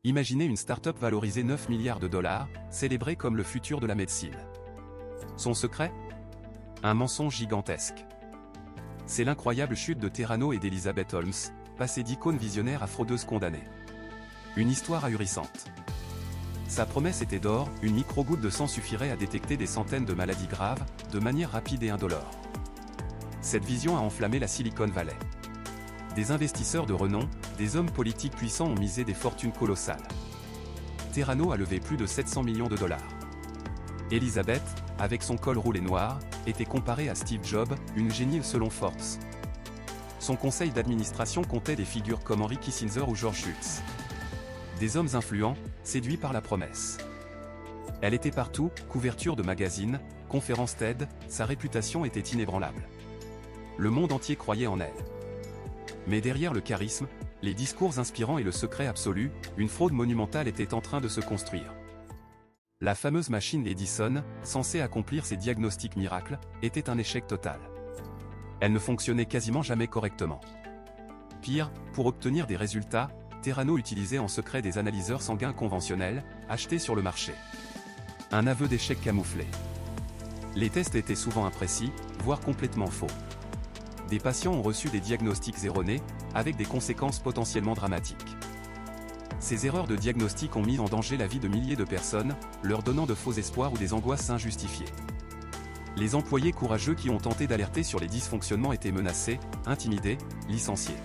Imaginez une start-up valorisée 9 milliards de dollars, célébrée comme le futur de la médecine. Son secret? Un mensonge gigantesque. C'est l'incroyable chute de Terrano et d'Elizabeth Holmes, passée d'icône visionnaire à fraudeuse condamnée. Une histoire ahurissante. Sa promesse était d'or, une micro-goutte de sang suffirait à détecter des centaines de maladies graves, de manière rapide et indolore. Cette vision a enflammé la Silicon Valley. Des investisseurs de renom, des hommes politiques puissants ont misé des fortunes colossales. Terrano a levé plus de 700 millions de dollars. Elizabeth, avec son col roulé noir, était comparée à Steve Jobs, une génie selon Forbes. Son conseil d'administration comptait des figures comme Henry Kissinger ou George Shultz. Des hommes influents, séduits par la promesse. Elle était partout, couverture de magazines, conférences TED, sa réputation était inébranlable. Le monde entier croyait en elle. Mais derrière le charisme, les discours inspirants et le secret absolu, une fraude monumentale était en train de se construire. La fameuse machine Edison, censée accomplir ses diagnostics miracles, était un échec total. Elle ne fonctionnait quasiment jamais correctement. Pire, pour obtenir des résultats, Terrano utilisait en secret des analyseurs sanguins conventionnels, achetés sur le marché. Un aveu d'échec camouflé. Les tests étaient souvent imprécis, voire complètement faux. Des patients ont reçu des diagnostics erronés, avec des conséquences potentiellement dramatiques. Ces erreurs de diagnostic ont mis en danger la vie de milliers de personnes, leur donnant de faux espoirs ou des angoisses injustifiées. Les employés courageux qui ont tenté d'alerter sur les dysfonctionnements étaient menacés, intimidés, licenciés.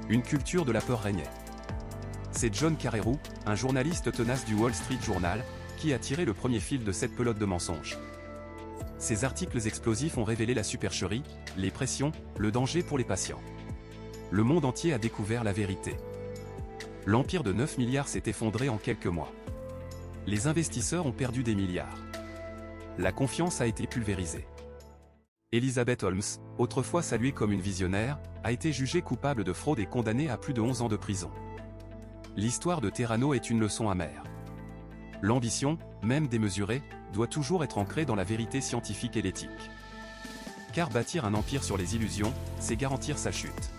Une culture de la peur régnait. C'est John Carreyrou, un journaliste tenace du Wall Street Journal, qui a tiré le premier fil de cette pelote de mensonges. Ces articles explosifs ont révélé la supercherie, les pressions, le danger pour les patients. Le monde entier a découvert la vérité. L'empire de 9 milliards s'est effondré en quelques mois. Les investisseurs ont perdu des milliards. La confiance a été pulvérisée. Elizabeth Holmes, autrefois saluée comme une visionnaire, a été jugée coupable de fraude et condamnée à plus de 11 ans de prison. L'histoire de Terrano est une leçon amère. L'ambition, même démesurée, doit toujours être ancrée dans la vérité scientifique et l'éthique. Car bâtir un empire sur les illusions, c'est garantir sa chute.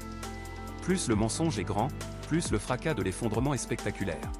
Plus le mensonge est grand, plus le fracas de l'effondrement est spectaculaire.